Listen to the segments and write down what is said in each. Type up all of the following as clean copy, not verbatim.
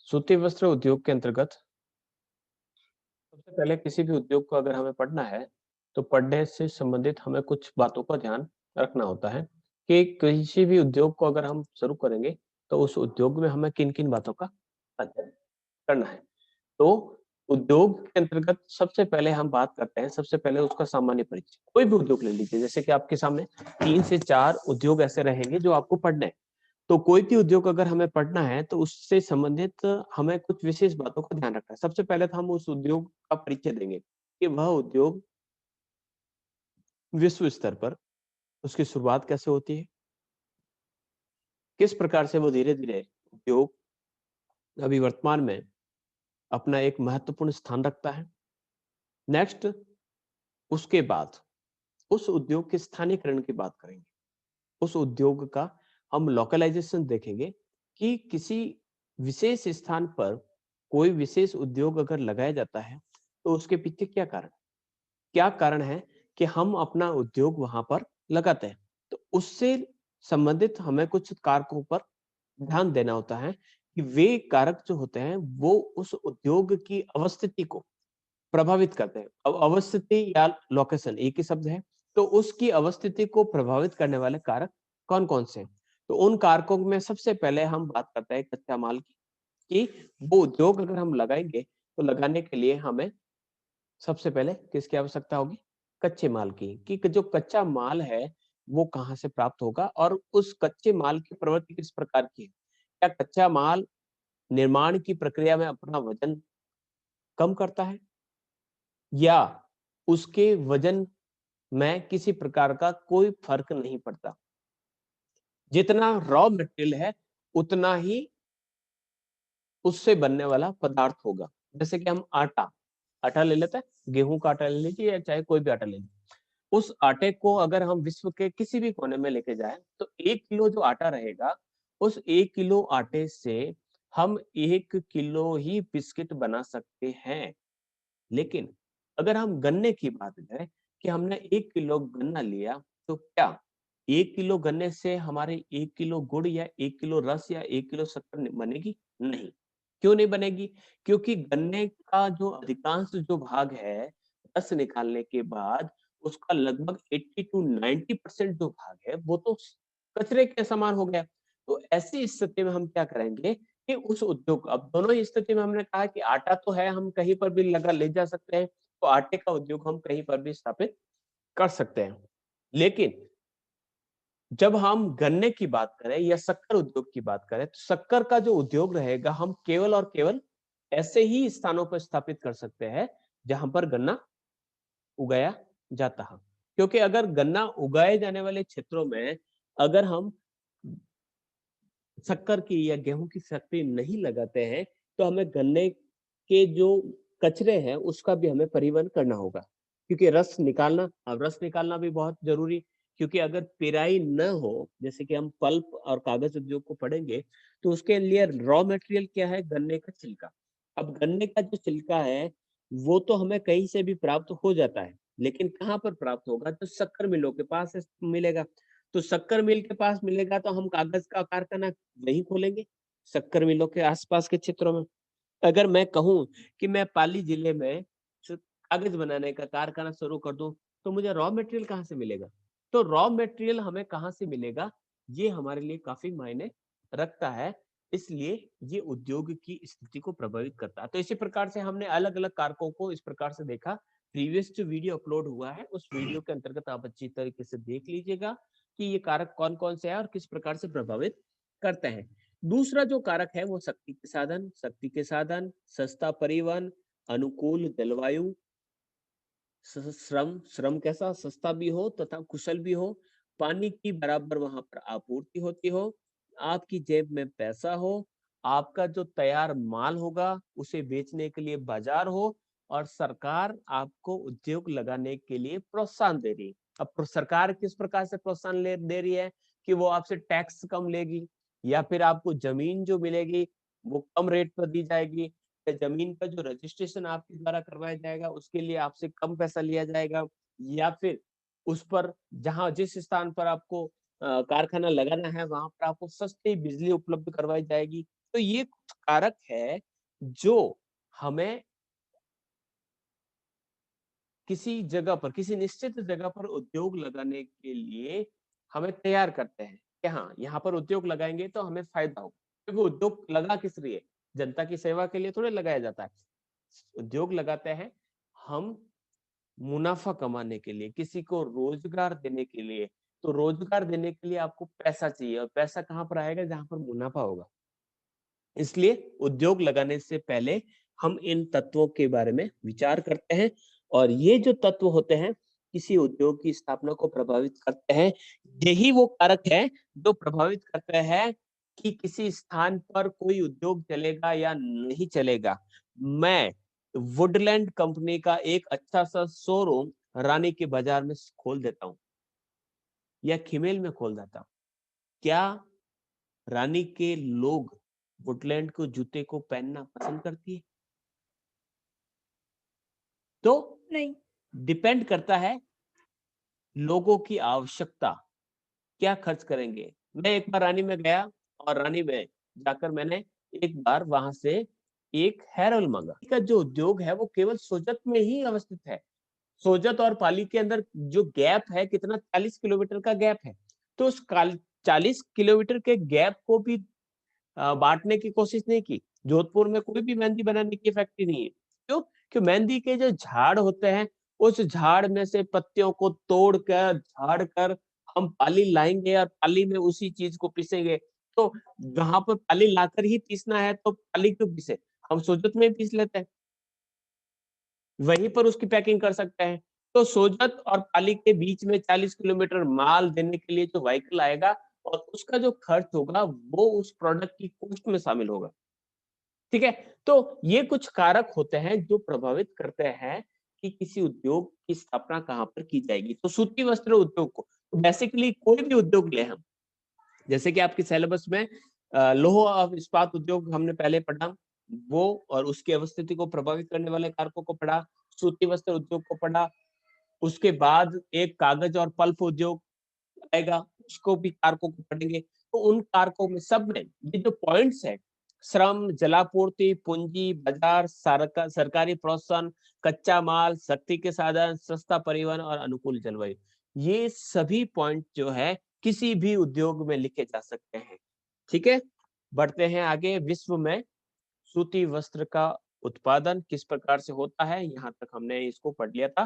सूती वस्त्र उद्योग के अंतर्गत सबसे पहले किसी भी उद्योग को अगर हमें पढ़ना है, तो पढ़ने से संबंधित हमें कुछ बातों का ध्यान रखना होता है कि किसी भी उद्योग को अगर हम शुरू करेंगे, तो उस उद्योग में हमें किन-किन बातों का अध्ययन करना है। तो उद्योग के अंतर्गत सबसे पहले हम बात करते हैं, सबसे पहले उसका सामान्य परिचय। कोई भी उद्योग ले लीजिए, जैसे कि आपके सामने 3 से 4 उद्योग ऐसे रहेंगे जो आपको पढ़ने हैं। तो कोई भी उद्योग अगर हमें पढ़ना है, तो उससे संबंधित हमें कुछ विशेष बातों का ध्यान रखना है। सबसे पहले तो हम उस उद्योग का परिचय देंगे कि वह उद्योग विश्व स्तर पर उसकी शुरुआत कैसे होती है, किस प्रकार से वो धीरे-धीरे उद्योग अभी वर्तमान में अपना एक महत्वपूर्ण स्थान रखता है। नेक्स्ट उसके बाद उस उद्योग के स्थानीयकरण की बात करेंगे। उस उद्योग का हम लोकलाइजेशन देखेंगे कि किसी विशेष स्थान पर कोई विशेष उद्योग अगर लगाया जाता है, तो उसके पीछे क्या कारण है कि हम अपना उद्योग वहाँ पर लगाते हैं। तो उससे संबंधित हमें कुछ कारकों पर ध्यान देना होता है कि वे कारक जो होते हैं, वो उस उद्योग की अवस्थिति को प्रभावित करते हैं। अब अवस्थिति या लोकेशन एक ही शब्द है, तो उसकी अवस्थिति को प्रभावित करने वाले कारक कौन-कौन से हैं? तो उन कारकों में सबसे पहले हम बात करते हैं कच्चा माल की, कि वो उद्योग अगर हम लगाएँगे, तो लगाने के लिए हमें सबसे पहले किसकी आवश्यकता होगी? कच्चे माल की, कि जो कच्चा माल है, वो कहाँ से प्राप्त होगा और उस कच्चे माल की प्रवृत्ति किस प्रकार की है? क्या कच्चा माल निर्माण की प्रक्रिया में अपना वजन कम करता है? या उसके वजन में किसी प्रकार का कोई फ़र्क नहीं पड़ता। जितना रॉ मटेरियल है, उतना ही उससे बनने वाला पदार्थ होगा। जैसे कि हम आटा ले लेते हैं, गेहूँ का आटा ले लीजिए या चाहे कोई भी आटा ले लीजिए। उस आटे को अगर हम विश्व के किसी भी कोने में लेके जाएँ, तो 1 किलो जो आटा रहेगा, उस 1 किलो आटे से हम 1 किलो ही बिस्किट बना सकते हैं। लेकिन अगर हम गन्ने की बात करें कि हमने 1 किलो गन्ना लिया, तो क्या 1 किलो गन्ने से हमारे 1 किलो गुड़ या 1 किलो रस या 1 किलो शक्कर बनेगी? नहीं। क्यों नहीं बनेगी? क्योंकि गन्ने का जो अधिकांश जो भाग है, रस निकालने के बाद उसका लगभग 80 टू 90% जो भाग है, वो तो कचरे के समान हो गया। तो ऐसी स्थिति में हम क्या करेंगे कि उस उद्योग अब दोनों ही स्थिति में हमने कहा कि आटा तो है, हम कहीं पर भी लगा ले जा सकते हैं, तो आटे का उद्योग हम कहीं पर भी स्थापित कर सकते हैं। लेकिन जब हम गन्ने की बात करें या शक्कर उद्योग की बात करें, तो शक्कर का जो उद्योग रहेगा, हम केवल और केवल ऐसे ही स्थानों पर स्थापित कर सकते हैं, जहाँ पर गन्ना उगाया जाता है। क्योंकि अगर गन्ना उगाए जाने वाले क्षेत्रों में अगर हम शक्कर की या गेहूँ की फैक्ट्री नहीं लगाते हैं, तो हमें गन्ने के जो कचरे हैं, उसका भी हमें परिवहन करना होगा। क्योंकि रस निकालना भी बहुत ज़रूरी क्योंकि अगर पेराई न हो, जैसे कि हम पल्प और कागज़ उद्योग को पढ़ेंगे, तो उसके लिए रॉ मटेरियल क्या है? गन्ने का छिलका। अब गन्ने का जो छिलका है, वो तो हमें कहीं से भी प्राप्त हो जाता है, लेकिन कहाँ पर प्राप्त होगा? तो शक्कर मिलों के पास मिलेगा। तो शक्कर मिल के पास मिलेगा तो हम कागज़ का कारखाना वहीं खोलेंगे, शक्कर मिलों के आस-पास के क्षेत्रों में। अगर मैं कहूँ कि मैं पाली जिले में स कागज़ बनाने का कारखाना शुरू कर दूँ, तो मुझे रॉ मटेरियल कहाँ से मिलेगा? तो रॉ मटेरियल हमें कहाँ से मिलेगा, ये हमारे लिए काफ़ी मायने रखता है। इसलिए ये उद्योग की स्थिति को प्रभावित करता है। तो इसी प्रकार से हमने अलग-अलग कारकों को इस प्रकार से देखा। प्रीवियस जो वीडियो अपलोड हुआ है, उस वीडियो के अंतर्गत आप अच्छी तरीके से देख लीजिएगा कि ये कारक कौन-कौन से हैं और किस प्रकार से प्रभावित करते हैं। दूसरा जो कारक है वो शक्ति के साधन, सस्ता परिवहन, अनुकूल जलवायु, श्रम कैसा सस्ता भी हो तथा कुशल भी हो, पानी की बराबर वहाँ पर आपूर्ति होती हो, आपकी जेब में पैसा हो, आपका जो तैयार माल होगा उसे बेचने के लिए बाजार हो और सरकार आपको उद्योग लगाने के लिए प्रोत्साहन दे रही है। अब सरकार किस प्रकार से प्रोत्साहन दे रही है कि वो आपसे टैक्स कम लेगी या फिर आपको जमीन जो मिलेगी वो कम रेट पर दी जाएगी या जमीन का जो रजिस्ट्रेशन आपके द्वारा करवाया जाएगा उसके लिए आपसे कम पैसा लिया जाएगा या फिर उस पर जहाँ जिस स्थान पर आपको कारखाना लगाना है वहां पर आपको सस्ती बिजली उपलब्ध करवाई जाएगी। तो ये कुछ कारक है जो हमें किसी जगह पर, किसी निश्चित जगह पर उद्योग लगाने के लिए हमें तैयार करते हैं कि हाँ, यहाँ पर उद्योग लगाएँगे तो हमें फ़ायदा होगा। क्योंकि उद्योग लगा किस लिए? जनता की सेवा के लिए थोड़ी लगाया जाता है। उद्योग लगाते हैं हम मुनाफ़ा कमाने के लिए, किसी को रोज़गार देने के लिए। तो रोज़गार देने के लिए आपको पैसा चाहिए और पैसा कहाँ पर आएगा? जहाँ पर मुनाफ़ा होगा। इसलिए उद्योग लगाने से पहले हम इन तत्वों के बारे में विचार करते हैं और ये जो तत्व होते हैं, किसी उद्योग की स्थापना को प्रभावित करते हैं। यही वो कारक है जो प्रभावित करते हैं कि किसी स्थान पर कोई उद्योग चलेगा या नहीं चलेगा। मैं वुडलैंड कंपनी का एक अच्छा-सा शोरूम रानी के बाजार में खोल देता हूँ या खिमेल में खोल देता हूँ। क्या रानी के लोग वुडलैंड को जूते को पहनना पसंद करती है? तो नहीं। डिपेंड करता है लोगों की आवश्यकता, क्या खर्च करेंगे? मैं एक बार रानी में गया और रानी में जाकर मैंने एक बार वहाँ से एक हेयर ऑयल माँगा। का जो उद्योग है वो केवल सोजत में ही अवस्थित है। सोजत और पाली के अंदर जो गैप है कितना 40 किलोमीटर का गैप है। तो उस काल 40 किलोमीटर के गैप को भी बाँटने की कोशिश नहीं की। जोधपुर में कोई भी मेहंदी बनाने की फैक्ट्री नहीं है। क्यों? कि मेहंदी के जो झाड़ होते हैं, उस झाड़ में से पत्तियों को तोड़कर, झाड़ कर हम पाली लाएँगे और पाली में उसी चीज़ को पीसेंगे। तो जहाँ पर पाली लाकर ही पीसना है तो पाली क्यों पीसे? हम सोजत में ही पीस लेते हैं। वहीं पर उसकी पैकिंग कर सकते हैं। तो सोजत और पाली के बीच में 40 किलोमीटर माल देने के लिए जो व्हीकल आएगा और उसका जो खर्च होगा, वो उस प्रोडक्ट की कॉस्ट में शामिल होगा। ठीक है? तो ये कुछ कारक होते हैं जो प्रभावित करते हैं कि किसी उद्योग की स्थापना कहाँ पर की जाएगी। तो सूती वस्त्र उद्योग को बेसिकली कोई भी उद्योग लें हम, जैसे कि आपके सिलेबस में लौह और इस्पात उद्योग हमने पहले पढ़ा, वो और उसकी अवस्थिति को प्रभावित करने वाले कारकों को पढ़ा, सूती वस्त्र उद्योग को पढ़ा, उसके बाद एक कागज और पल्प उद्योग आएगा, उसको भी कारकों को पढ़ेंगे। तो उन कारकों में सब में ये जो पॉइंट्स हैं, श्रम, जलापूर्ति, पूंजी, बाजार, सरकारी प्रोत्साहन, कच्चा माल, शक्ति के साधन, सस्ता परिवहन और अनुकूल जलवायु। ये सभी पॉइंट जो है किसी भी उद्योग में लिखे जा सकते हैं। ठीक है? बढ़ते हैं आगे विश्व में सूती वस्त्र का उत्पादन किस प्रकार से होता है, यहाँ तक हमने इसको पढ़ लिया था।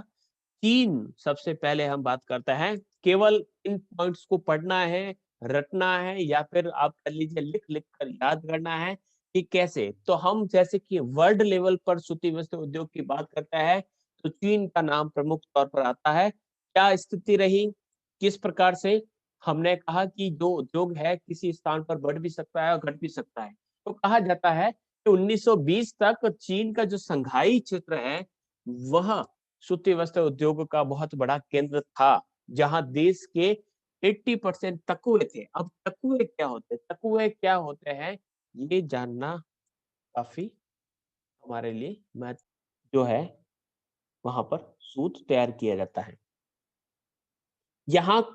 3 सबसे पहले हम बात करते हैं, केवल इन पॉइंट्स को पढ़ना है, रटना है या फिर आप कर लीजिए लिख-लिख कर याद करना है कि कैसे? तो हम जैसे कि वर्ल्ड लेवल पर सूती वस्त्र उद्योग की बात करते हैं, तो चीन का नाम प्रमुख तौर पर आता है। क्या स्थिति रही? किस प्रकार से? हमने कहा कि जो उद्योग है किसी स्थान पर बढ़ भी सकता है और घट भी सकता है। तो कहा जाता है कि 1920 तक चीन का जो शंघाई क्षेत्र है, वह सूती वस्त्र उद्योग का बहुत बड़ा केंद्र था, जहाँ देश के 80% तकुए थे। अब तकुए क्या होते हैं? तकुए क्या होते हैं? ये जानना काफ़ी हमारे लिए महत्व जो है, वहाँ पर सूत तैयार किया जाता है। यहाँ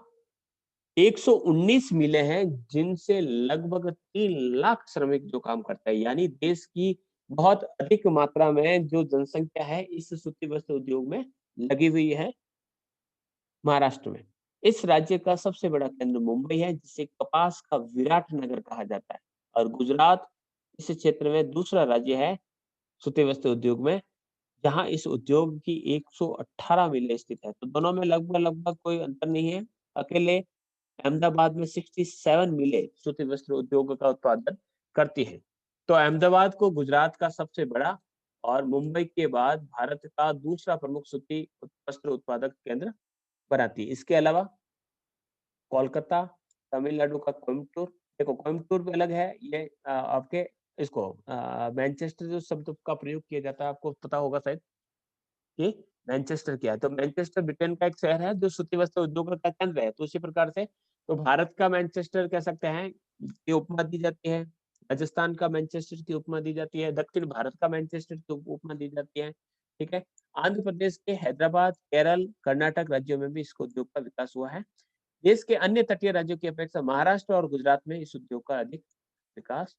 119 मिलें हैं, जिनसे लगभग 3 लाख श्रमिक जो काम करते हैं, यानी देश की बहुत अधिक मात्रा में जो जनसंख्या है, इस सूती वस्त्र उद्योग में लगी हुई है। महाराष्ट्र में। इस राज्य का सबसे बड़ा केंद्र मुंबई है, जिसे कपास का विराट नगर कहा जाता है और गुजरात इस क्षेत्र में दूसरा राज्य है सूती वस्त्र उद्योग में, जहाँ इस उद्योग की 118 मिलें स्थित है। तो दोनों में लगभग-लगभग कोई अंतर नहीं है। अकेले अहमदाबाद में 67 मिलें सूती वस्त्र उद्योग का उत्पादन करती हैं। तो अहमदाबाद को गुजरात का सबसे बड़ा और मुंबई के बाद भारत का दूसरा प्रमुख सूती वस्त्र उत्पादक केंद्र बनाती है। इसके अलावा कोलकाता, तमिलनाडु का कोयम्बटूर, देखो कोयम्बटूर भी अलग है, ये आपके इसको मैनचेस्टर जो शब्द का प्रयोग किया जाता है, आपको पता होगा शायद कि मैनचेस्टर क्या है? तो मैनचेस्टर ब्रिटेन का एक शहर है जो सूती वस्त्र उद्योग का केंद्र है। तो उसी प्रकार से तो भारत का मैनचेस्टर कह सकते हैं, ये उपमा दी जाती है। राजस्थान का मैनचेस्टर की उपमा दी जाती है, दक्षिण भारत का मैनचेस्टर की उपमा दी जाती है, ठीक है? आंध्र प्रदेश के हैदराबाद, केरल, कर्नाटक राज्यों में भी इस उद्योग का विकास हुआ है। देश के अन्य तटीय राज्यों की अपेक्षा महाराष्ट्र और गुजरात में इस उद्योग का अधिक विकास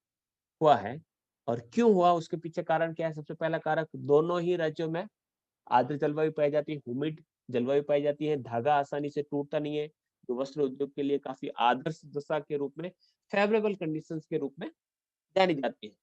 हुआ है और क्यों हुआ, उसके पीछे कारण क्या है? सबसे पहला कारक, दोनों ही राज्यों में आर्द्र जलवायु पाई जाती है, ह्यूमिड जलवायु पाई जाती है, धागा आसानी से टूटता नहीं है, जो वस्त्र उद्योग के लिए काफी आदर्श दशा के रूप में, फेवरेबल कंडीशंस के रूप में जानी जाती है।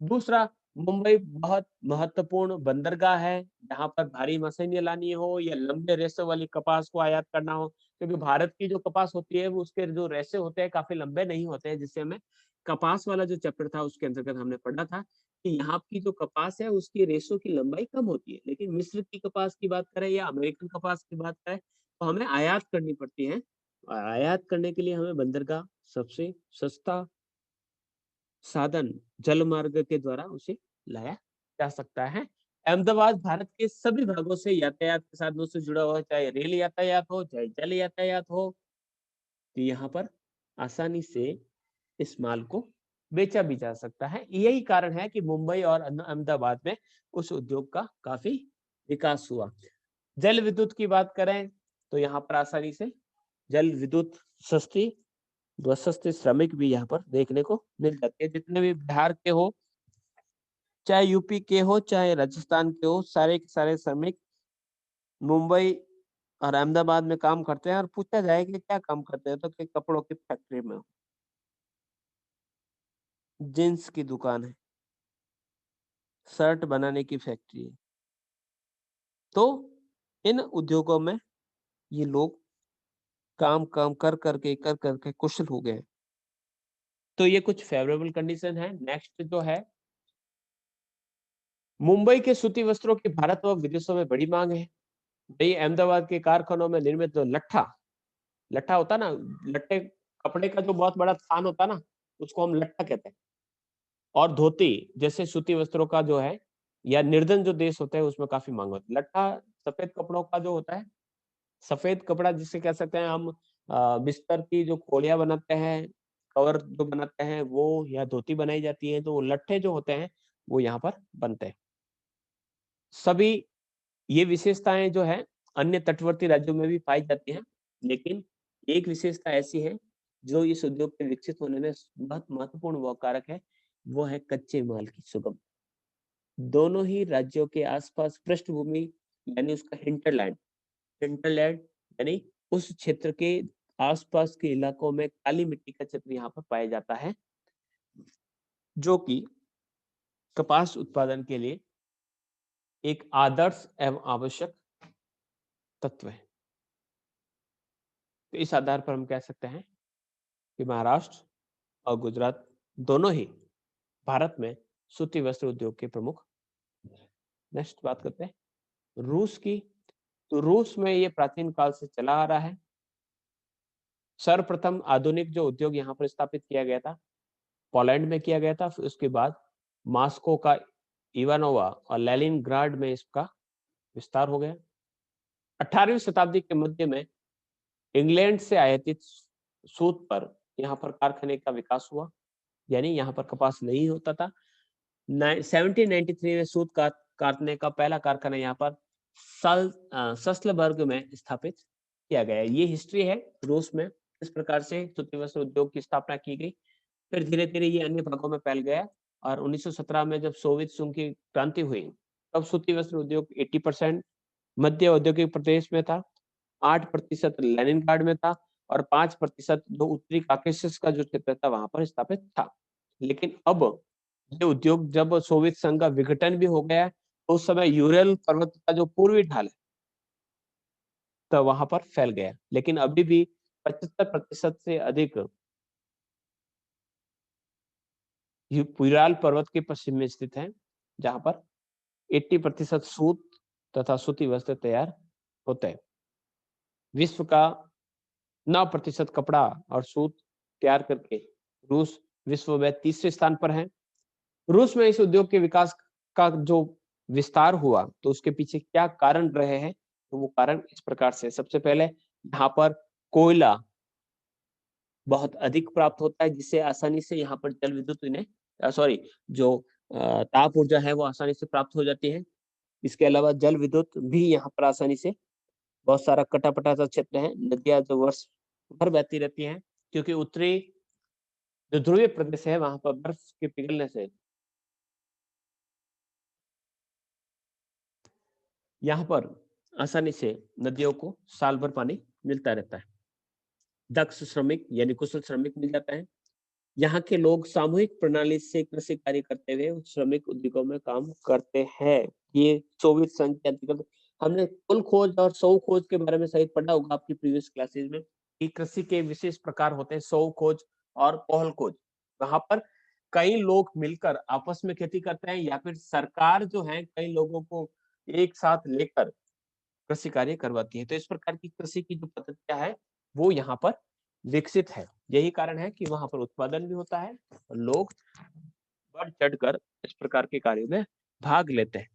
दूसरा, मुंबई बहुत महत्वपूर्ण बंदरगाह है, जहाँ पर भारी मशीनें लानी हो या लंबे रेशे वाली कपास को आयात करना हो, क्योंकि भारत की जो कपास होती है, वो उसके जो रेशे होते हैं काफ़ी लंबे नहीं होते हैं, जिससे हमें कपास वाला जो चैप्टर था, उसके अंतर्गत हमने पढ़ा था कि यहाँ की जो कपास है, उसकी रेशों की लंबाई कम होती है। लेकिन मिस्र की कपास की बात करें या अमेरिकन कपास की बात करें, तो हमें आयात करनी पड़ती है और आयात करने के लिए हमें बंदरगाह सबसे सस्ता साधन जल मार्ग के द्वारा उसे लाया जा सकता है। अहमदाबाद भारत के सभी भागों से यातायात के साधनों से जुड़ा हुआ है, चाहे रेल यातायात हो, चाहे जल यातायात हो, तो यहाँ पर आसानी से इस माल को बेचा भी जा सकता है। यही कारण है कि मुंबई और अहमदाबाद में उस उद्योग का काफी विकास हुआ। जल विद्युत की बात करें तो यहाँ पर आसानी से जल विद्युत सस्ती व सस्ते श्रमिक भी यहाँ पर देखने को मिल जाते हैं। जितने भी बिहार के हो, चाहे यूपी के हो, चाहे राजस्थान के हो, सारे के सारे श्रमिक मुंबई और अहमदाबाद में काम करते हैं। और पूछा जाए कि क्या काम करते हैं, तो कि कपड़ों की फैक्ट्री में हो, जींस की दुकान है, शर्ट बनाने की फैक्ट्री है। तो इन उद्योगों में ये लोग काम काम कर करके कुशल हो गए। तो ये कुछ फेवरेबल कंडीशन है। नेक्स्ट जो है, मुंबई के सूती वस्त्रों की भारत व विदेशों में बड़ी मांग है। भाई अहमदाबाद के कारखानों में निर्मित जो लट्ठा लट्ठा होता ना, लट्टे कपड़े का जो बहुत बड़ा थान होता ना, उसको हम लट्ठा कहते हैं। और धोती जैसे सूती वस्त्रों का जो है, या निर्धन जो देश होते हैं उसमें काफी मांग होती है। लट्ठा सफेद कपड़ों का जो होता है, सफेद कपड़ा जिसे कह सकते हैं हम, बिस्तर की जो खोलियां बनाते हैं, कवर जो बनाते हैं वो, या धोती बनाई जाती है, तो वो लट्ठे जो होते हैं वो यहाँ पर बनते हैं। सभी ये विशेषताएं जो है अन्य तटवर्ती राज्यों में भी पाई जाती हैं, लेकिन एक विशेषता ऐसी है जो इस उद्योग के विकसित होने में बहुत महत्वपूर्ण वो कारक है, वो है कच्चे माल की सुगम। दोनों ही राज्यों के आसपास पृष्ठभूमि यानी उसका हिंटरलैंड, हिंटरलैंड यानी उस क्षेत्र के आसपास के इलाकों में काली मिट्टी का क्षेत्र यहाँ पर पाया जाता है, जो कि कपास उत्पादन के लिए एक आदर्श एवं आवश्यक तत्व है। तो इस आधार पर हम कह सकते हैं कि महाराष्ट्र और गुजरात दोनों ही भारत में सूती वस्त्र उद्योग के प्रमुख। नेक्स्ट बात करते हैं रूस की। तो रूस में ये प्राचीन काल से चला आ रहा है। सर्वप्रथम आधुनिक जो उद्योग यहाँ पर स्थापित किया गया था, पोलैंड में किया गया था। फिर उसके बाद मॉस्को का इवानोवा और लेनिनग्राड में इसका विस्तार हो गया। 18वीं शताब्दी के मध्य में इंग्लैंड से आयातित सूत पर यहाँ पर कारखाने का विकास हुआ, यानी यहाँ पर कपास नहीं होता था। 1793 में सूत काटने का पहला कारखाना यहाँ पर सस्लबर्ग में स्थापित किया गया। ये हिस्ट्री है रूस में इस प्रकार से सूती वस्त्र उद्योग की स्थापना की गई। फिर धीरे धीरे ये अन्य भागों में फैल गया और 1917 में जब सोवियत संघ की क्रांति हुई, तब सूती वस्त्र उद्योग 80% मध्य औद्योगिक प्रदेश में था, 8% लेनिनग्राड में था और 5% जो उत्तरी काकेशस का जो क्षेत्र था वहां पर स्थापित था। लेकिन अब ये उद्योग जब सोवियत संघ का विघटन भी हो गया, तो उस समय यूरल पर्वत का जो पूर्वी ढाल है, तो वहां पर फैल गया। लेकिन अभी भी 75% से अधिक पुराल पर्वत के पश्चिम में स्थित है, जहां पर 80% सूत तथा सूती वस्त्र तैयार होते हैं। विश्व का 9% कपड़ा और सूत तैयार करके रूस विश्व में तीसरे स्थान पर है। रूस में इस उद्योग के विकास का जो विस्तार हुआ, तो उसके पीछे क्या कारण रहे हैं, तो वो कारण इस प्रकार से। सबसे पहले यहाँ पर कोयला बहुत अधिक प्राप्त होता है, जिससे आसानी से यहाँ पर जल विद्युत जो ताप ऊर्जा है वो आसानी से प्राप्त हो जाती है। इसके अलावा जल विद्युत भी यहाँ पर आसानी से, बहुत सारा कटा-पटा सा क्षेत्र है, नदियाँ जो वर्ष भर बहती रहती हैं, क्योंकि उत्तरी जो ध्रुवीय प्रदेश है वहां पर बर्फ के पिघलने से यहाँ पर आसानी से नदियों को साल भर पानी मिलता रहता है। दक्ष श्रमिक यानी कुशल श्रमिक मिल जाता है। यहाँ के लोग सामूहिक प्रणाली से कृषि कार्य करते हुए श्रमिक उद्योगों में काम करते हैं। ये सोवियत संघ के अंतर्गत हमने कुल खोज और सौ खोज के बारे में शायद पढ़ा होगा आपकी प्रीवियस क्लासेस में कि कृषि के विशेष प्रकार होते हैं सौ खोज और पहल खोज। वहां पर कई लोग मिलकर आपस में खेती करते हैं या फिर सरकार जो है कई लोगों को एक साथ लेकर कृषि कार्य करवाती है। तो इस प्रकार की कृषि की जो पद्धतियां है वो यहाँ पर विकसित है। यही कारण है कि वहां पर उत्पादन भी होता है और लोग बढ़ चढ़कर इस प्रकार के कार्यों में भाग लेते हैं।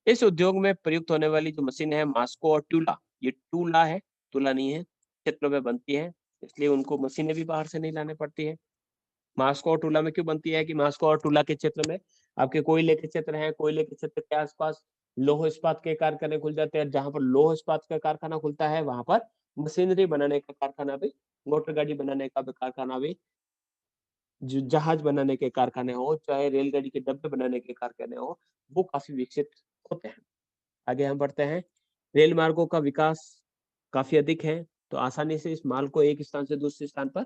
इस उद्योग में प्रयुक्त होने वाली जो मशीन है मास्को और टूला, ये टूला है, तुला नहीं है, क्षेत्रों में बनती है, इसलिए उनको मशीनें भी बाहर से नहीं लाने पड़ती है। मास्को और टूला में क्यों बनती है कि मास्को और टूला के क्षेत्र में आपके कोयले के क्षेत्र हैं, कोयले के क्षेत्र के आसपास लौह इस्पात के कारखाने खुल जाते हैं। जहां पर लौह इस्पात का कारखाना खुलता है वहां पर मशीनरी बनाने का कारखाना भी, मोटर गाड़ी बनाने का भी कारखाना भी, जहाज बनाने के कारखाने हो चाहे रेलगाड़ी के डब्बे बनाने के कारखाने हो, वो काफी विकसित होते हैं। आगे हम बढ़ते हैं। रेल मार्गों का विकास काफी अधिक है, तो आसानी से इस माल को एक स्थान से दूसरे स्थान पर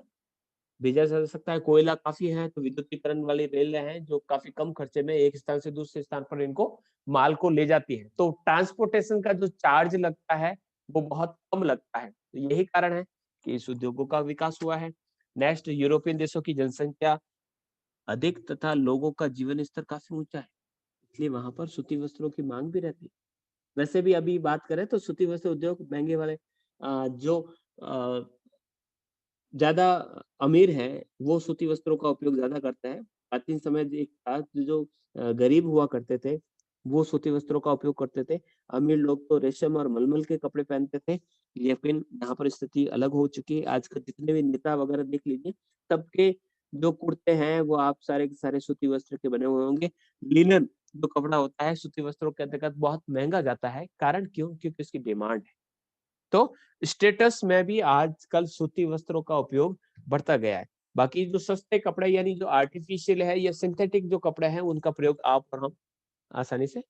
भेजा जा सकता है। कोयला काफ़ी है, तो विद्युतीकरण वाली रेल हैं, जो काफ़ी कम खर्चे में एक स्थान से दूसरे स्थान पर इनको माल को ले जाती है। तो ट्रांसपोर्टेशन का जो चार्ज लगता है, वो बहुत कम लगता है। तो यही कारण है कि इस उद्योगों का विकास हुआ है। नेक्स्ट, यूरोपियन देशों की जनसंख्या अधिक तथा लोगों का जीवन स्तर काफ़ी ऊँचा है, इसलिए वहाँ पर सूती वस्त्रों की माँग भी रहती है। वैसे भी अभी बात करें तो सूती वस्त्र उद्योग महँगे वाले जो अ, ज़्यादा अमीर हैं, वो सूती वस्त्रों का उपयोग ज़्यादा करते हैं। प्राचीन समय एक था जो गरीब हुआ करते थे, वो सूती वस्त्रों का उपयोग करते थे। अमीर लोग तो रेशम और मलमल के कपड़े पहनते थे, लेकिन यहाँ पर स्थिति अलग हो चुकी है। आजकल जितने भी नेता वगैरह देख लीजिए, सबके जो कुर्ते हैं, वो आप सारे के सारे सूती वस्त्र के बने हुए होंगे। लिनन जो कपड़ा होता है, सूती वस्त्रों के अंतर्गत बहुत महँगा जाता है। कारण क्यों? क्योंकि इसकी डिमांड है। तो स्टेटस में भी आजकल सूती वस्त्रों का उपयोग बढ़ता गया है। बाकी जो सस्ते कपड़े यानी जो आर्टिफिशियल है या सिंथेटिक जो कपड़े हैं उनका प्रयोग आप और हम आसानी से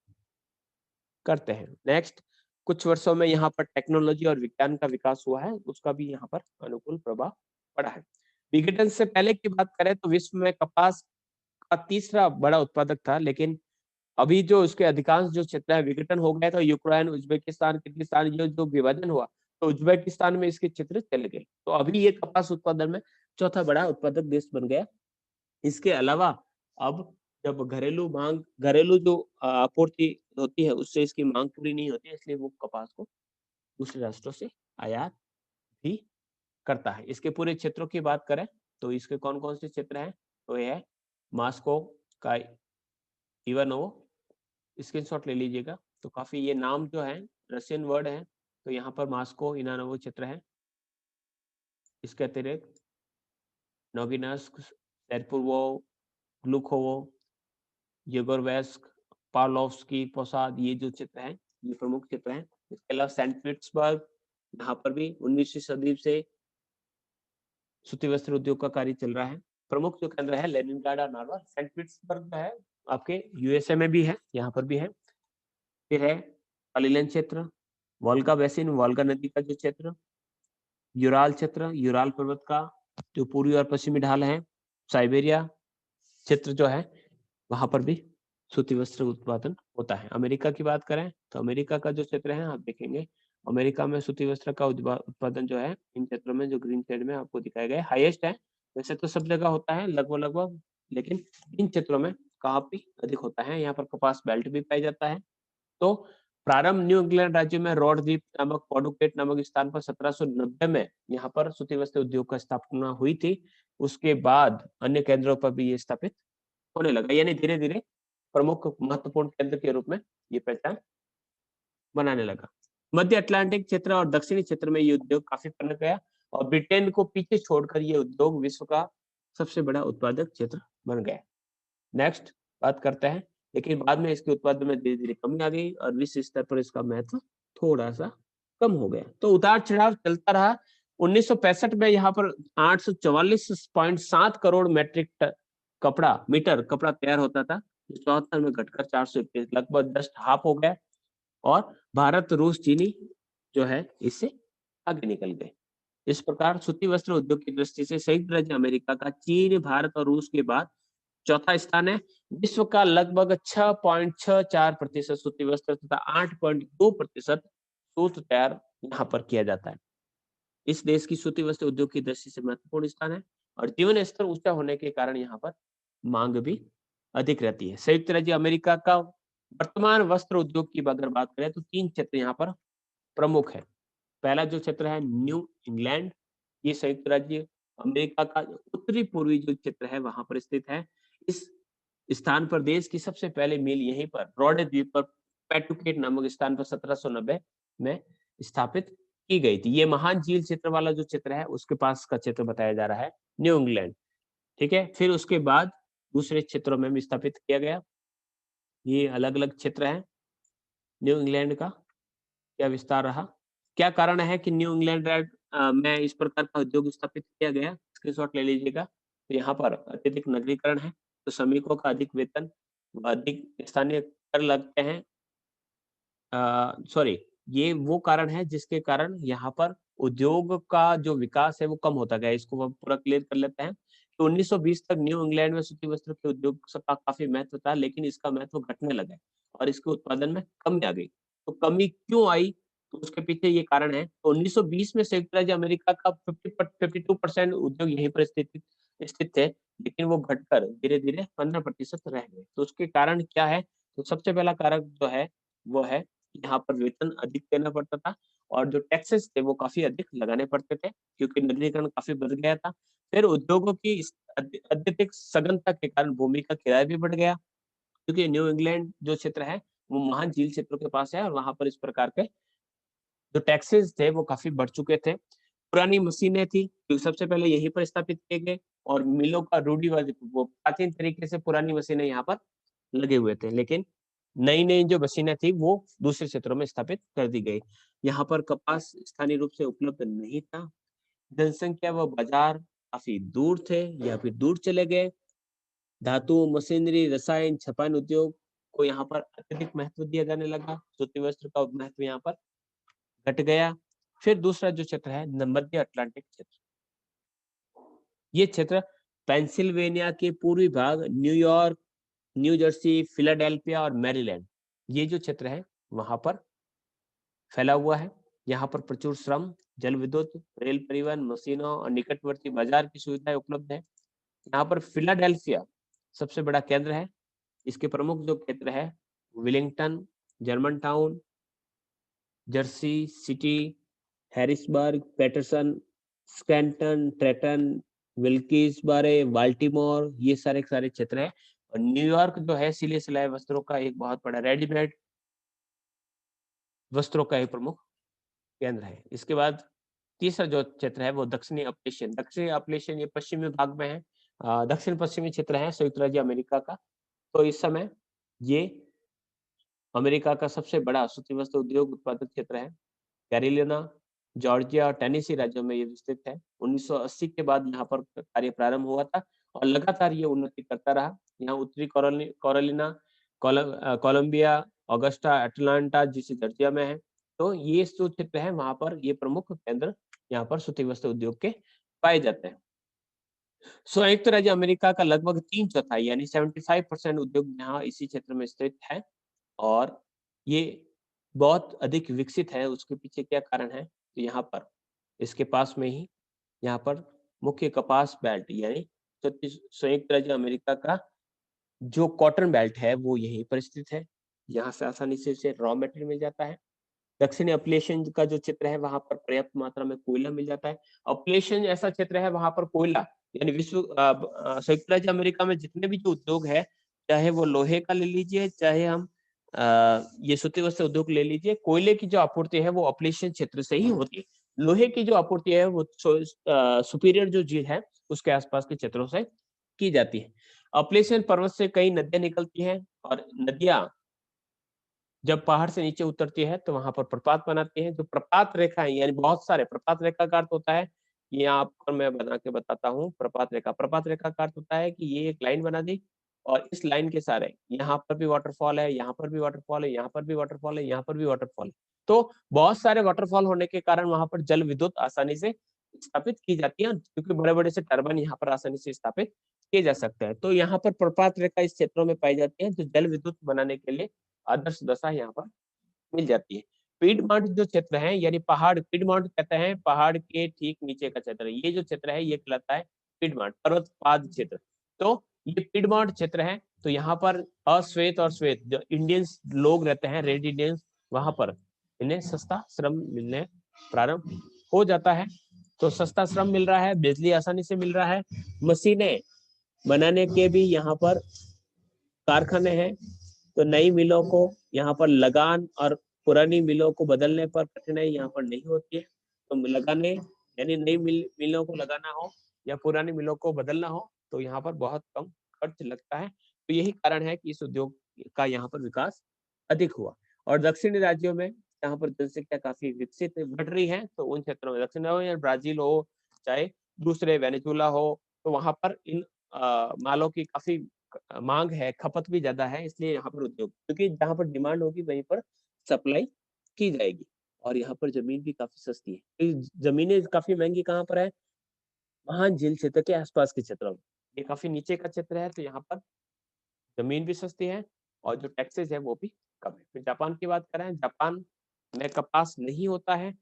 करते हैं। नेक्स्ट, कुछ वर्षों में यहाँ पर टेक्नोलॉजी और विज्ञान का विकास हुआ है, उसका भी यहाँ पर अनुकूल प्रभाव पड़ा है। विघटन से पहले की बात करें तो विश्व में कपास का तीसरा बड़ा उत्पादक था, लेकिन अभी जो उसके अधिकांश जो क्षेत्र है विघटन हो गया, तो यूक्रेन, उज्बेकिस्तान, किर्गिस्तान ये जो विभाजन हुआ, तो उज्बेकिस्तान में इसके क्षेत्र चले गए। तो अभी ये कपास उत्पादन में चौथा बड़ा उत्पादक देश बन गया। इसके अलावा अब जब घरेलू जो आपूर्ति होती है, उससे इसकी माँग पूरी नहीं होती है, इसलिए वो कपास को दूसरे राष्ट्रों से आयात भी करता है। इसके पूरे क्षेत्रों की बात करें, तो इसके कौन-कौन से क्षेत्र हैं? तो ये है मास्को का इवानोव, स्क्रीनशॉट ले लीजिएगा। तो काफ़ी ये नाम जो है रशियन वर्ड है, तो यहाँ पर मास्को इनानोव क्षेत्र है। इसके अतिरिक्त नोगिनस्क, सेरपुरोव, ग्लुकोवो, येगोर्वेस्क, पावलोव्स्की, पोसाद ये जो क्षेत्र हैं, ये प्रमुख क्षेत्र हैं। इसके अलावा सेंट पीटर्सबर्ग, यहाँ पर भी 19वीं सदी से सूती वस्त्र उद्योग का कार्य चल रहा है। प्रमुख जो केंद्र है लेनिनग्राड और नार्वा। सेंट पीटर्सबर्ग जो है आपके यूएसए में भी है, यहाँ पर भी है। फिर है कलिलन क्षेत्र, वोल्गा बेसिन, वोल्गा नदी का जो क्षेत्र, यूराल क्षेत्र, यूराल पर्वत का जो पूर्वी और पश्चिमी ढाल है, साइबेरिया क्षेत्र जो है, वहाँ पर भी सूती वस्त्र उत्पादन होता है। अमेरिका की बात करें, तो अमेरिका का जो क्षेत्र है आप देखेंगे, अमेरिका में सूती वस्त्र का उत्पादन जो है, इन क्षेत्रों में जो ग्रीन शेड में आपको दिखाया गया है, हाईएस्ट है। वैसे तो सब जगह होता है लगभग-लगभग, लेकिन इन क्षेत्रों में काफ़ी अधिक होता है। यहाँ पर कपास बेल्ट भी पाया जाता है। तो प्रारंभ न्यू इंग्लैंड राज्य में रॉड द्वीप नामक पॉडुकेट नामक स्थान पर 1790 में यहाँ पर सूती वस्त्र उद्योग का स्थापना हुई थी। उसके बाद अन्य केंद्रों पर भी ये स्थापित होने लगा, यानी धीरे-धीरे प्रमुख महत्वपूर्ण केंद्र के रूप में ये पहचान बनाने लगा। मध्य अटलांटिक क्षेत्र और दक्षिणी क्षेत्र में ये उद्योग काफी पनप गया और ब्रिटेन को पीछे छोड़कर ये उद्योग विश्व का सबसे बड़ा उत्पादक क्षेत्र बन गया। नेक्स्ट बात करते हैं, लेकिन बाद में इसके उत्पादन में धीरे-धीरे कमी आ गई और विश्व स्तर पर इसका महत्व थोड़ा-सा कम हो गया। तो उतार-चढ़ाव चलता रहा, 1965 में यहाँ पर 844.7 करोड़ मीटर कपड़ा तैयार होता था, 74 में घटकर 421, लगभग 10 हाफ हो गया। और भारत, रूस, चीनी जो है इससे आगे निकल गए। इस प्रकार सूती वस्त्र उद्योग की दृष्टि से संयुक्त राज्य अमेरिका का चीन, भारत और रूस के बाद चौथा स्थान है। विश्व का लगभग 6.64% सूती वस्त्र तथा 8.2% सूत तैयार यहाँ पर किया जाता है। इस देश की सूती वस्त्र उद्योग की दृष्टि से महत्वपूर्ण स्थान है और जीवन स्तर ऊंचा होने के कारण यहाँ पर मांग भी अधिक रहती है। संयुक्त राज्य अमेरिका का वर्तमान वस्त्र उद्योग की अगर बात करें तो 3 क्षेत्र यहाँ पर प्रमुख है। पहला जो क्षेत्र है न्यू इंग्लैंड, ये संयुक्त राज्य अमेरिका का उत्तरी पूर्वी जो क्षेत्र है वहां पर स्थित है। इस स्थान पर देश की सबसे पहले मिल यहीं पर रोडे द्वीप पर पेटुकेट नामक स्थान पर 1790 में स्थापित की गई थी। ये महान झील क्षेत्र वाला जो क्षेत्र है उसके पास का क्षेत्र बताया जा रहा है न्यू इंग्लैंड। ठीक है, फिर उसके बाद दूसरे क्षेत्रों में भी स्थापित किया गया। ये अलग अलग क्षेत्र है। न्यू इंग्लैंड का क्या विस्तार रहा, क्या कारण है कि न्यू इंग्लैंड में इस प्रकार का उद्योग स्थापित किया गया, स्क्रीनशॉट ले लीजिएगा। तो यहाँ पर अत्यधिक नगरीकरण है, तो श्रमिकों का अधिक वेतन, अधिक स्थानीय कर लगते हैं। सॉरी, ये वो कारण है जिसके कारण यहाँ पर उद्योग का जो विकास है वो कम होता गया। इसको हम पूरा क्लियर कर लेते हैं। तो 1920 तक न्यू इंग्लैंड में सूती वस्त्र के उद्योग का काफी महत्व था, लेकिन इसका महत्व घटने लगा और इसके उत्पादन में कमी आ गई। तो कमी क्यों आई, तो उसके पीछे ये कारण है। तो 1920 में संयुक्त राज्य अमेरिका का 52% उद्योग यहीं पर स्थित थे, लेकिन वो घटकर धीरे धीरे 15% रह गए। तो उसके कारण क्या है, तो सबसे पहला कारक जो है वो है यहाँ पर वेतन अधिक देना पड़ता था और जो टैक्सेस थे वो काफी अधिक लगाने पड़ते थे, क्योंकि नगरीकरण काफी बढ़ गया था। फिर उद्योगों की अत्यधिक सघनता के कारण भूमि का किराया भी बढ़ गया, क्योंकि न्यू इंग्लैंड जो क्षेत्र है वो महान झील क्षेत्रों के पास है और वहां पर इस प्रकार के जो टैक्सेस थे वो काफी बढ़ चुके थे। पुरानी मशीनें थी जो सबसे पहले यहीं पर स्थापित किए गए और मिलों का रूढ़िवादी वो प्राचीन तरीके से पुरानी मशीनें यहाँ पर लगे हुए थे, लेकिन नई नई जो मशीनें थी वो दूसरे क्षेत्रों में स्थापित कर दी गई। यहाँ पर कपास स्थानीय रूप से उपलब्ध नहीं था, जनसंख्या व बाजार काफी दूर थे या फिर दूर चले गए। धातु, मशीनरी, रसायन, छपान उद्योग को यहाँ पर अत्यधिक महत्व दिया जाने लगा। सूती वस्त्र का महत्व यहाँ पर घट गया। फिर दूसरा जो क्षेत्र है मध्य अटलांटिक क्षेत्र, ये क्षेत्र पेंसिल्वेनिया के पूर्वी भाग, न्यूयॉर्क, न्यू जर्सी, फिलाडेल्फिया और मैरीलैंड, ये जो क्षेत्र है वहां पर फैला हुआ है। यहाँ पर प्रचुर श्रम, जल विद्युत, रेल परिवहन, मशीनों और निकटवर्ती बाजार की सुविधाएं उपलब्ध है। यहाँ पर फिलाडेल्फिया सबसे बड़ा केंद्र है। इसके प्रमुख जो क्षेत्र है Wilmington, Germantown, Jersey City, Harrisburg, Paterson, Scranton, Trenton, Wilkes Barre, Baltimore, ये सारे सारे क्षेत्र हैं। और न्यूयॉर्क जो है सिले सिलाए वस्त्रों का एक बहुत बड़ा रेडीमेड वस्त्रों का एक प्रमुख केंद्र है। इसके बाद तीसरा जो क्षेत्र है वो दक्षिणी अपलेशियन। दक्षिणी अपलेशियन ये पश्चिमी भाग में है, दक्षिण पश्चिमी क्षेत्र है संयुक्त राज्य अमेरिका का। तो इस समय ये अमेरिका का सबसे बड़ा सूती वस्त्र उद्योग उत्पादक क्षेत्र है। कैरोलिना, जॉर्जिया और टेनेसी राज्यों में ये विस्तृत है। 1980 के बाद यहाँ पर कार्य प्रारंभ हुआ था और लगातार ये उन्नति करता रहा। यहाँ उत्तरी कैरोलिना, कोलंबिया, ऑगस्टा, अटलांटा जिसे जॉर्जिया में है। तो ये जो क्षेत्र है वहां पर ये प्रमुख केंद्र यहाँ पर सूती वस्त्र उद्योग के पाए जाते हैं। संयुक्त राज्य अमेरिका का लगभग 3/4 यानी 75% उद्योग यहाँ इसी क्षेत्र में स्थित है और ये बहुत अधिक विकसित है। उसके पीछे क्या कारण है, तो यहाँ पर इसके पास में ही यहाँ पर मुख्य कपास बेल्ट यानी संयुक्त राज्य अमेरिका का जो कॉटन बेल्ट है वो यहीं पर स्थित है। यहाँ से आसानी से इसे रॉ मटेरियल मिल जाता है। दक्षिणी अपलेशन का जो क्षेत्र है वहां पर पर्याप्त मात्रा में कोयला मिल जाता है। अपलेशन ऐसा क्षेत्र है वहां पर कोयला यानी संयुक्त राज्य अमेरिका में जितने भी जो उद्योग है, चाहे वो लोहे का ले लीजिए, चाहे हम ये सूती वस्त्र उद्योग ले लीजिए, कोयले की जो आपूर्ति है वो अपलेशन क्षेत्र से ही होती है। लोहे की जो आपूर्ति है वो सुपीरियर जो झील है उसके आसपास के क्षेत्रों से की जाती है। अपलेशन पर्वत से कई नदियां निकलती हैं और नदियां जब पहाड़ से नीचे उतरती है तो वहां पर प्रपात बनाती है। जो प्रपात रेखा है, यानी बहुत सारे, प्रपात रेखा का अर्थ होता है, यहाँ आपको मैं बना के बताता हूँ। प्रपात रेखा, प्रपात रेखा का अर्थ होता है कि ये एक लाइन बना दी और इस लाइन के सारे, यहाँ पर भी वाटरफॉल है, यहाँ पर भी वाटरफॉल है, यहाँ पर भी वाटरफॉल है, यहाँ पर भी वाटरफॉल है। तो बहुत सारे वाटरफॉल होने के कारण वहां पर जल विद्युत आसानी से स्थापित की जाती है, क्योंकि बड़े बड़े से टर्बाइन यहाँ पर आसानी से स्थापित किए जा सकते हैं। तो यहाँ पर प्रपात रेखा इस क्षेत्रों में पाई जाती है, जो जल विद्युत बनाने के लिए आदर्श दशा यहाँ पर मिल जाती है। पीडमाउंट जो क्षेत्र है, यानी पहाड़, पीडमाउंट कहते हैं पहाड़ के ठीक नीचे का क्षेत्र, ये जो क्षेत्र है ये कहलाता है पीडमाउंट, पर्वतपाद क्षेत्र। तो ये पीडमाउंट क्षेत्र है। तो यहाँ पर अश्वेत और श्वेत जो इंडियंस लोग रहते हैं, रेड इंडियंस, वहां पर इन्हें सस्ता श्रम मिलने प्रारंभ हो जाता है। तो सस्ता श्रम मिल रहा है, बिजली आसानी से मिल रहा है, मशीनें बनाने के भी यहाँ पर कारखाने हैं। तो नई मिलों को यहाँ पर लगान और पुरानी मिलों को बदलने पर कठिनाई यहाँ पर नहीं होती है। तो लगाने यानी नई मिलों को लगाना हो या पुरानी मिलों को बदलना हो तो यहाँ पर बहुत कम खर्च लगता है। तो यही कारण है कि इस उद्योग का यहाँ पर विकास अधिक हुआ। और दक्षिणी राज्यों में यहाँ पर जनसंख्या काफी विकसित बढ़ रही है, तो उन क्षेत्रों में दक्षिण या ब्राजील हो, चाहे दूसरे वेनेजुला हो, तो वहां पर इन मालों की काफी मांग है, खपत भी ज्यादा है, इसलिए यहाँ पर उद्योग, क्योंकि जहाँ पर डिमांड होगी वहीं पर सप्लाई की जाएगी। और यहाँ पर जमीन भी काफी सस्ती है। जमीनें काफी महंगी कहाँ पर है? महान झील क्षेत्र के आसपास के क्षेत्रों में। ये काफी नीचे का क्षेत्र है, तो यहाँ पर जमीन भी सस्ती है और जो टैक्सेस है वो भी कम है। फिर जापान की बात करें, जापान में कपास नहीं होता है,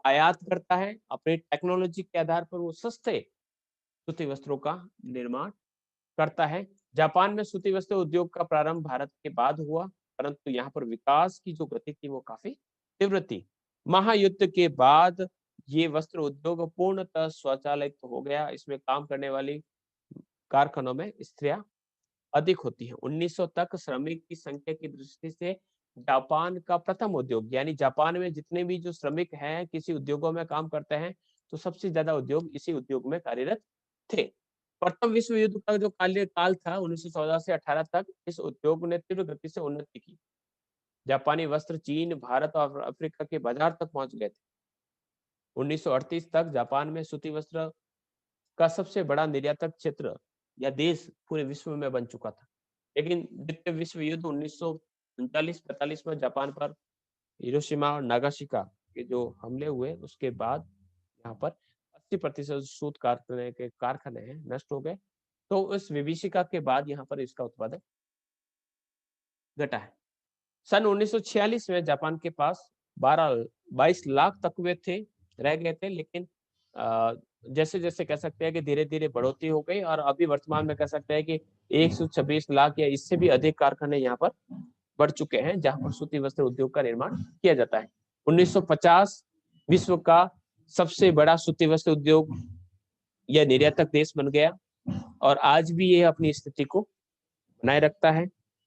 आयात करता है। अपनी टेक्नोलॉजी के आधार पर वो सस्ते सूती वस्त्रों का निर्माण करता है। जापान में सूती वस्त्र उद्योग का प्रारंभ भारत के बाद हुआ, परंतु यहाँ पर विकास की जो गति थी वो काफी तीव्र थी। महायुद्ध के बाद ये वस्त्र उद्योग पूर्णतः स्वचालित हो गया। इसमें काम करने वाली कारखानों में स्त्रियां अधिक होती है। 1900 तक श्रमिक की संख्या की दृष्टि से जापान का प्रथम उद्योग, यानी जापान में जितने भी जो श्रमिक हैं किसी उद्योगों में काम करते हैं, तो सबसे ज्यादा उद्योग इसी उद्योग में कार्यरत थे। प्रथम विश्व युद्ध का जो काल था 1914 से 18 तक, इस उद्योग ने तीव्र गति से उन्नति की। जापानी वस्त्र चीन, भारत और अफ्रीका के बाजार तक पहुंच गए थे। 1938 तक जापान में सूती वस्त्र का सबसे बड़ा निर्यातक क्षेत्र या देश पूरे विश्व में बन चुका था। लेकिन द्वितीय विश्व युद्ध 1939-45 में जापान पर हिरोशिमा और नागासाकी के जो हमले हुए, उसके बाद यहाँ पर 80% सूत कारखाने हैं नष्ट हो गए। तो उस विभीषिका के बाद यहाँ पर इसका उत्पादन घटा है। सन 1946 में जापान के पास 22 लाख तकवे थे, रह गए थे, लेकिन जैसे जैसे कह सकते हैं कि धीरे धीरे बढ़ोतरी हो गई और अभी वर्तमान में कह सकते हैं कि 126 लाख या इससे भी अधिक कारखाने यहाँ पर बढ़ चुके हैं, जहां पर सूती वस्त्र उद्योग का निर्माण किया जाता है। 1950 विश्व का सबसे बड़ा सूती वस्त्र उद्योग यह निर्यातक देश बन गया और आज भी यह अपनी स्थिति को बनाए रखता है।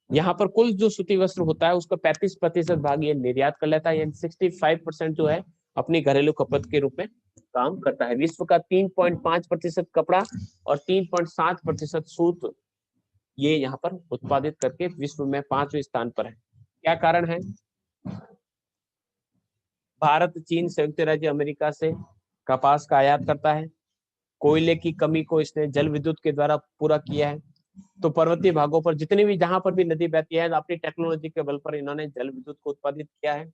यहाँ पर कुल जो सूती वस्त्र होता है उसका 35% भाग ये निर्यात कर लेता है, यानी 65% जो है अपनी घरेलू खपत के रूप में काम करता है। विश्व का 3.5% कपड़ा और 3.7% सूत ये यहाँ पर उत्पादित करके विश्व में 5वें स्थान पर है। क्या कारण है? भारत, चीन, संयुक्त राज्य अमेरिका से कपास का आयात करता है। कोयले की कमी को इसने जल विद्युत के द्वारा पूरा किया है। तो पर्वतीय भागों पर जितनी भी जहां पर भी नदी बहती है, अपनी टेक्नोलॉजी के बल पर इन्होंने जल विद्युत को उत्पादित किया है।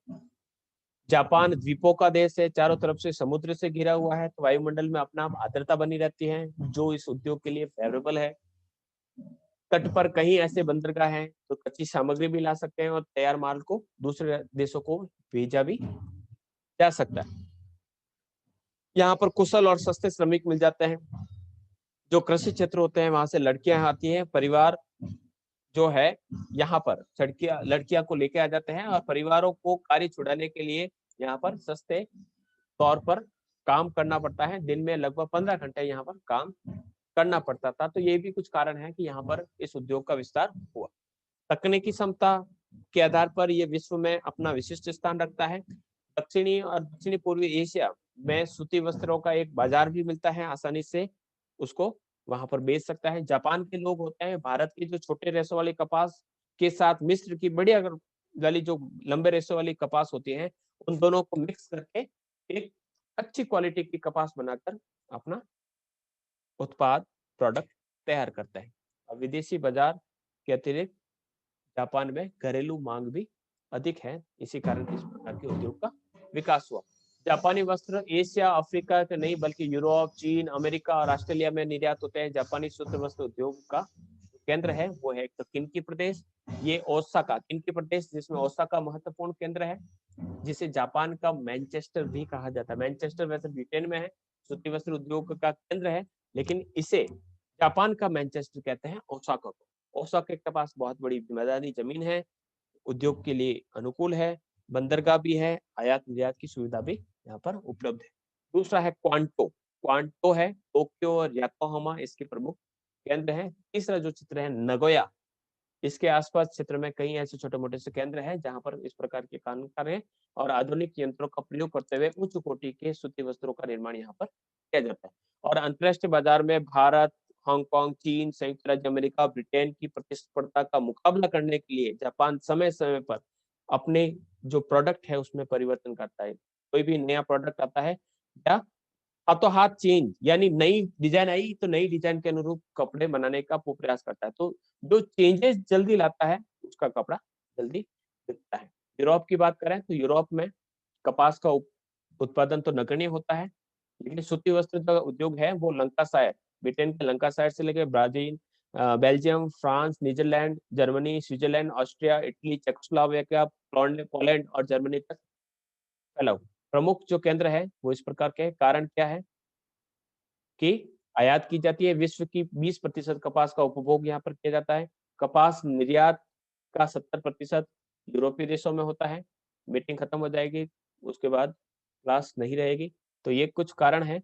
जापान द्वीपों का देश है, चारों तरफ से समुद्र से घिरा हुआ है, तो वायुमंडल में अपना आर्द्रता बनी रहती है जो इस उद्योग के लिए फेवरेबल है। तट पर कहीं ऐसे बंदरगाह हैं तो कच्ची सामग्री भी ला सकते हैं और तैयार माल को दूसरे देशों को भेजा भी जा सकता है। यहाँ पर कुशल और सस्ते श्रमिक मिल जाते हैं। जो कृषि क्षेत्र होते हैं वहां से लड़कियां आती हैं, परिवार जो है यहाँ पर लड़कियां को लेके आ जाते हैं और परिवारों को कार्य छुड़ाने के लिए यहाँ पर सस्ते तौर पर काम करना पड़ता है। दिन में लगभग 15 घंटे यहाँ पर काम करना पड़ता था। तो ये भी कुछ कारण है कि यहाँ पर इस उद्योग का विस्तार हुआ। तकनीकी क्षमता के आधार पर ये विश्व में अपना विशिष्ट स्थान रखता है। दक्षिणी और दक्षिणी पूर्वी एशिया में सूती वस्त्रों का एक बाजार भी मिलता है, आसानी से उसको वहां पर बेच सकता है। जापान के लोग होते हैं भारत के जो छोटे रेशों वाले कपास के साथ मिस्र की बढ़िया वाली जो लंबे रेशे वाली कपास होती है, उन दोनों को मिक्स करके एक अच्छी क्वालिटी की कपास बनाकर अपना उत्पाद प्रोडक्ट तैयार करता है। और विदेशी बाजार के अतिरिक्त जापान में घरेलू मांग भी अधिक है, इसी कारण इस प्रकार के उद्योग का विकास हुआ। जापानी वस्त्र एशिया, अफ्रीका के नहीं बल्कि यूरोप, चीन, अमेरिका और ऑस्ट्रेलिया में निर्यात होते हैं। जापानी सूत्र वस्त्र उद्योग का केंद्र है वो है तो किनकी प्रदेश, ये ओसाका किनकी प्रदेश, जिसमें ओसाका महत्वपूर्ण केंद्र है, जिसे जापान का मैनचेस्टर भी कहा जाता है। मैनचेस्टर वैसे ब्रिटेन में है, सूती वस्त्र उद्योग का केंद्र है, लेकिन इसे जापान का मैनचेस्टर कहते हैं ओसाका को। ओसाका के पास बहुत बड़ी मैदानी जमीन है, उद्योग के लिए अनुकूल है, बंदरगाह भी है, आयात निर्यात की सुविधा भी यहाँ पर उपलब्ध है। दूसरा है क्वांटो, क्वांटो है टोक्यो और याकोहामा इसके प्रमुख केंद्र हैं। तीसरा जो चित्र है नगोया, इसके आसपास क्षेत्र में कई ऐसे छोटे मोटे से केंद्र हैं जहां पर इस प्रकार के काम कर रहे हैं और आधुनिक यंत्रों का प्रयोग करते हुए उच्च कोटि के सूती वस्त्रों का निर्माण यहाँ पर किया जाता है। और अंतरराष्ट्रीय बाजार में भारत, हांगकांग, चीन, संयुक्त राज्य अमेरिका, ब्रिटेन की प्रतिस्पर्धा का मुकाबला करने के लिए जापान समय समय पर अपने जो प्रोडक्ट है उसमें परिवर्तन करता है। कोई भी नया प्रोडक्ट आता है या हाथों हाथ चेंज, यानी नई डिजाइन आई तो नई डिजाइन के अनुरूप कपड़े बनाने का वो प्रयास करता है। तो जो चेंजेस जल्दी लाता है उसका कपड़ा जल्दी बिकता है। यूरोप की बात करें तो यूरोप में कपास का उत्पादन तो नगण्य होता है, लेकिन सूती वस्त्र का उद्योग है वो लंकासायर, ब्रिटेन के लंकासायर से लेकर Brazil, Belgium, France, Netherland, Germany, Switzerland, Austria, Italy, Czechoslovakia, Poland और जर्मनी तक फैला हुआ। प्रमुख जो केंद्र है वो इस प्रकार के कारण क्या है कि आयात की जाती है, विश्व की 20% कपास का उपभोग यहाँ पर किया जाता है। कपास निर्यात का 70% यूरोपीय देशों में होता है। मीटिंग खत्म हो जाएगी, उसके बाद क्लास नहीं रहेगी। तो ये कुछ कारण है,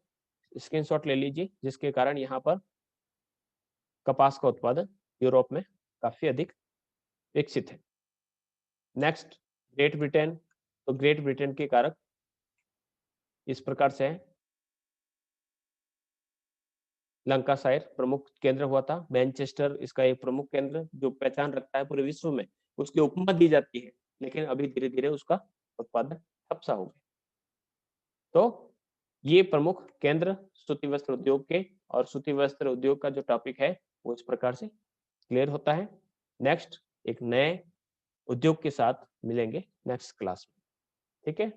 स्क्रीनशॉट ले लीजिए, जिसके कारण यहाँ पर कपास का उत्पादन यूरोप में काफी अधिक विकसित है। Next, great Britain. तो ग्रेट ब्रिटेन के कारक इस प्रकार से है। लंकाशायर प्रमुख केंद्र हुआ था, मैनचेस्टर इसका एक प्रमुख केंद्र जो पहचान रखता है पूरे विश्व में, उसकी उपमा दी जाती है, लेकिन अभी धीरे धीरे उसका उत्पादन ठप सा हो गया। तो ये प्रमुख केंद्र सूती वस्त्र उद्योग के, और सूती वस्त्र उद्योग का जो टॉपिक है वो इस प्रकार से क्लियर होता है। नेक्स्ट एक नए उद्योग के साथ मिलेंगे नेक्स्ट क्लास में, ठीक है।